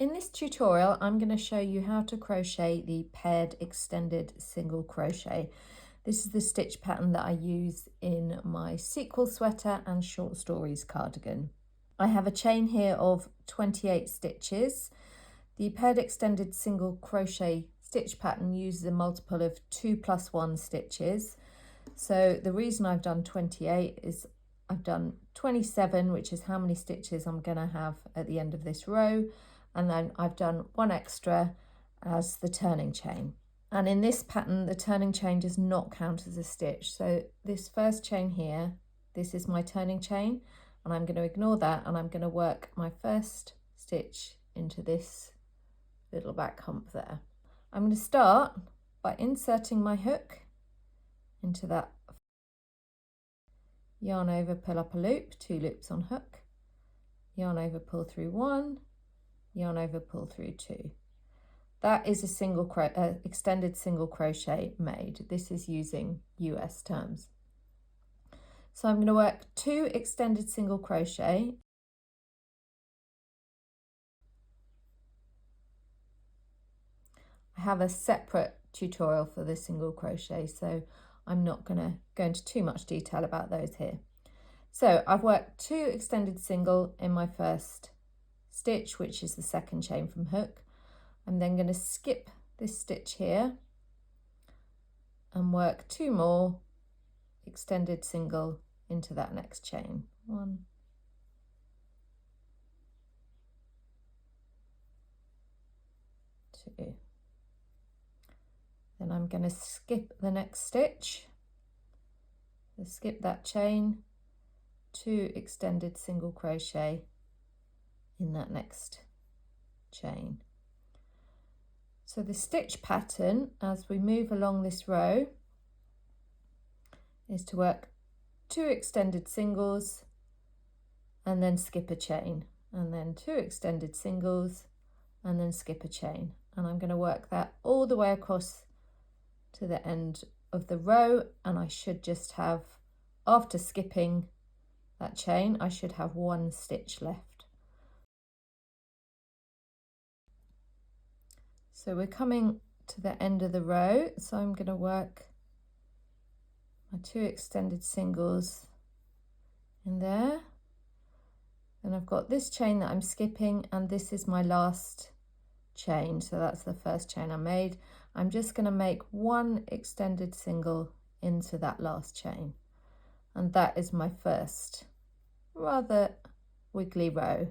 In this tutorial, I'm going to show you how to crochet the paired extended single crochet. This is the stitch pattern that I use in my sequel sweater and short stories cardigan. I have a chain here of 28 stitches. The paired extended single crochet stitch pattern uses a multiple of 2 + 1 stitches. So the reason I've done 28 is I've done 27, which is how many stitches I'm going to have at the end of this row. And then I've done 1 extra as the turning chain. And in this pattern, the turning chain does not count as a stitch. So this first chain here, this is my turning chain, and I'm going to ignore that, and I'm going to work my first stitch into this little back hump there. I'm going to start by inserting my hook into that, yarn over, pull up a loop, 2 loops on hook, yarn over, pull through 1, yarn over, pull through 2. That is a single extended single crochet made. This is using US terms. So I'm going to work 2 extended single crochet. I have a separate tutorial for the single crochet, so I'm not going to go into too much detail about those here. So I've worked 2 extended single in my first stitch, which is the second chain from hook. I'm then going to skip this stitch here and work 2 more extended single into that next chain. 1, 2. Then I'm going to skip the next stitch, so skip that chain, 2 extended single crochet in that next chain. So the stitch pattern as we move along this row is to work 2 extended singles and then skip a chain, and then 2 extended singles and then skip a chain. And I'm going to work that all the way across to the end of the row, and I should just have, after skipping that chain, I should have 1 stitch left. So we're coming to the end of the row, so I'm going to work my 2 extended singles in there. Then I've got this chain that I'm skipping, and this is my last chain, so that's the first chain I made. I'm just going to make 1 extended single into that last chain, and that is my first rather wiggly row.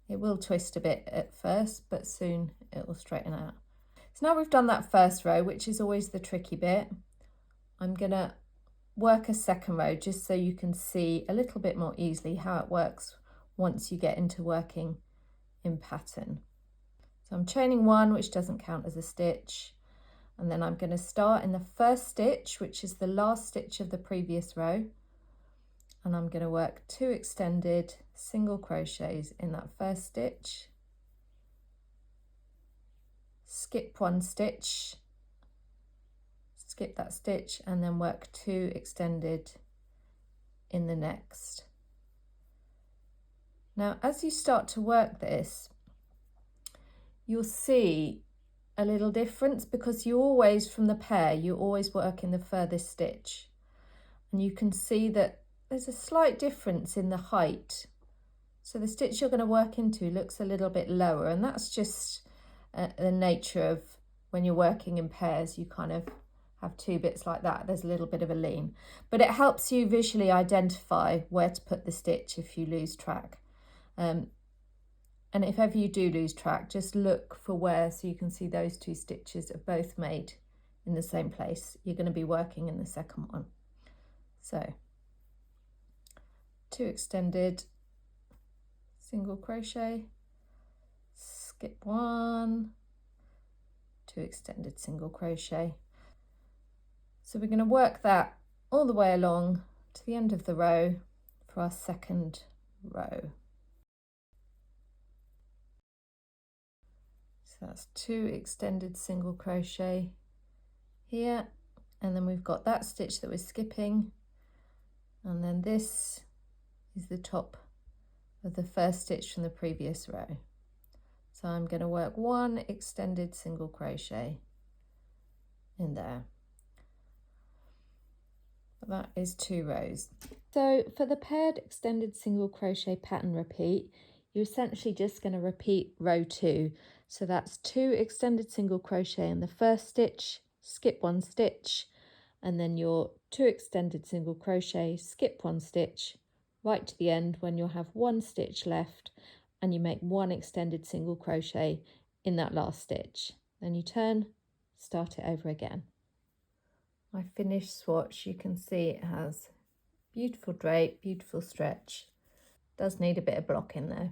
It will twist a bit at first, but soon it will straighten out. So now we've done that first row, which is always the tricky bit. I'm going to work a second row just so you can see a little bit more easily how it works once you get into working in pattern. So I'm chaining 1, which doesn't count as a stitch, and then I'm going to start in the first stitch, which is the last stitch of the previous row, and I'm going to work 2 extended single crochets in that first stitch, skip 1 stitch, skip that stitch, and then work 2 extended in the next. Now as you start to work this, you'll see a little difference, because you always, from the pair, you always work in the furthest stitch, and you can see that there's a slight difference in the height. So the stitch you're going to work into looks a little bit lower, and that's just the nature of when you're working in pairs. You kind of have 2 bits like that. There's a little bit of a lean, but it helps you visually identify where to put the stitch if you lose track. And if ever you do lose track, just look for where, so you can see those 2 stitches are both made in the same place. You're going to be working in the second one. So 2 extended single crochet, skip 1, 2 extended single crochet. So we're going to work that all the way along to the end of the row for our second row. So that's 2 extended single crochet here, and then we've got that stitch that we're skipping, and then this is the top of the first stitch from the previous row. So I'm going to work 1 extended single crochet in there. That is 2 rows. So for the paired extended single crochet pattern repeat, you're essentially just going to repeat row 2. So that's 2 extended single crochet in the first stitch, skip 1 stitch, and then your 2 extended single crochet, skip 1 stitch, right to the end when you'll have 1 stitch left, and you make 1 extended single crochet in that last stitch. Then you turn, start it over again. My finished swatch, you can see it has beautiful drape, beautiful stretch. Does need a bit of blocking though.